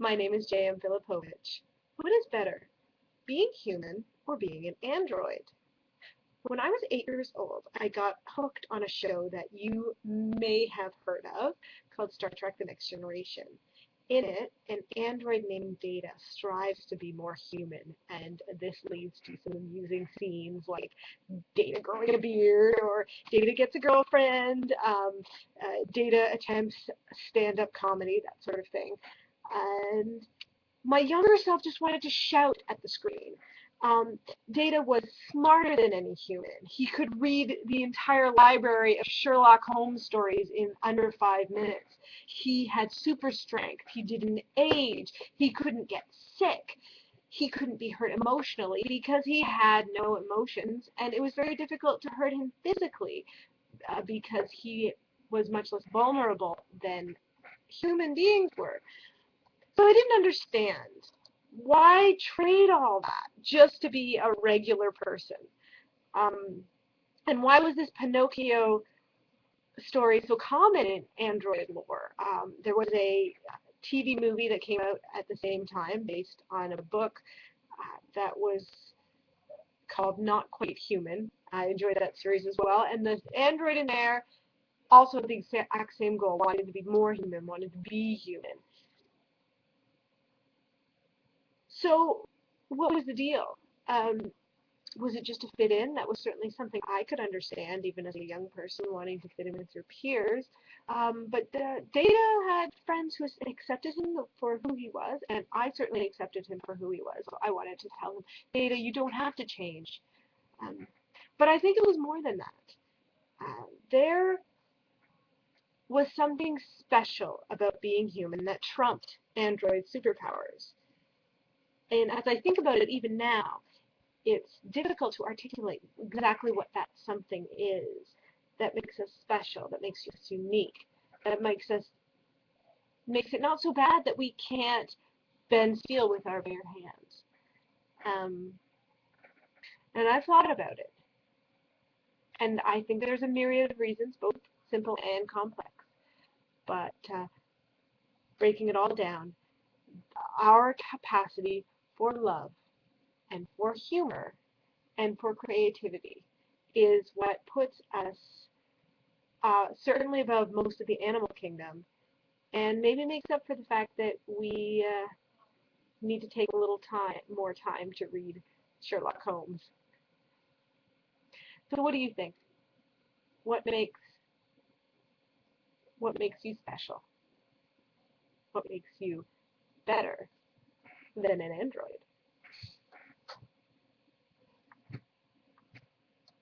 My name is J.M. Filipowicz. What is better, being human or being an android? When I was 8 years old, I got hooked on a show that you may have heard of called Star Trek The Next Generation. In it, an android named Data strives to be more human, and this leads to some amusing scenes like Data growing a beard or Data gets a girlfriend, Data attempts stand-up comedy, that sort of thing. And my younger self just wanted to shout at the screen. Data was smarter than any human. He could read the entire library of Sherlock Holmes stories in under 5 minutes. He had super strength. He didn't age. He couldn't get sick. He couldn't be hurt emotionally because he had no emotions, and it was very difficult to hurt him physically because he was much less vulnerable than human beings were. So I didn't understand. Why trade all that just to be a regular person? Um, and why was this Pinocchio story so common in Android lore? There was a TV movie that came out at the same time based on a book that was called Not Quite Human. I enjoyed that series as well. And the android in there also had the exact same goal, wanted to be more human, wanted to be human. So what was the deal? Was it just to fit in? That was certainly something I could understand, even as a young person wanting to fit in with your peers. But Data had friends who accepted him for who he was, and I certainly accepted him for who he was. So I wanted to tell him, Data, you don't have to change. Um, but I think it was more than that. There was something special about being human that trumped android superpowers. And as I think about it even now, it's difficult to articulate exactly what that something is that makes us special, that makes us unique, that makes it not so bad that we can't bend steel with our bare hands. Um, and I've thought about it, and I think there's a myriad of reasons, both simple and complex. But breaking it all down, our capacity for love and for humor and for creativity is what puts us certainly above most of the animal kingdom, and maybe makes up for the fact that we need to take a little more time to read Sherlock Holmes. So, what do you think? What makes what makes you special? What makes you better than an android?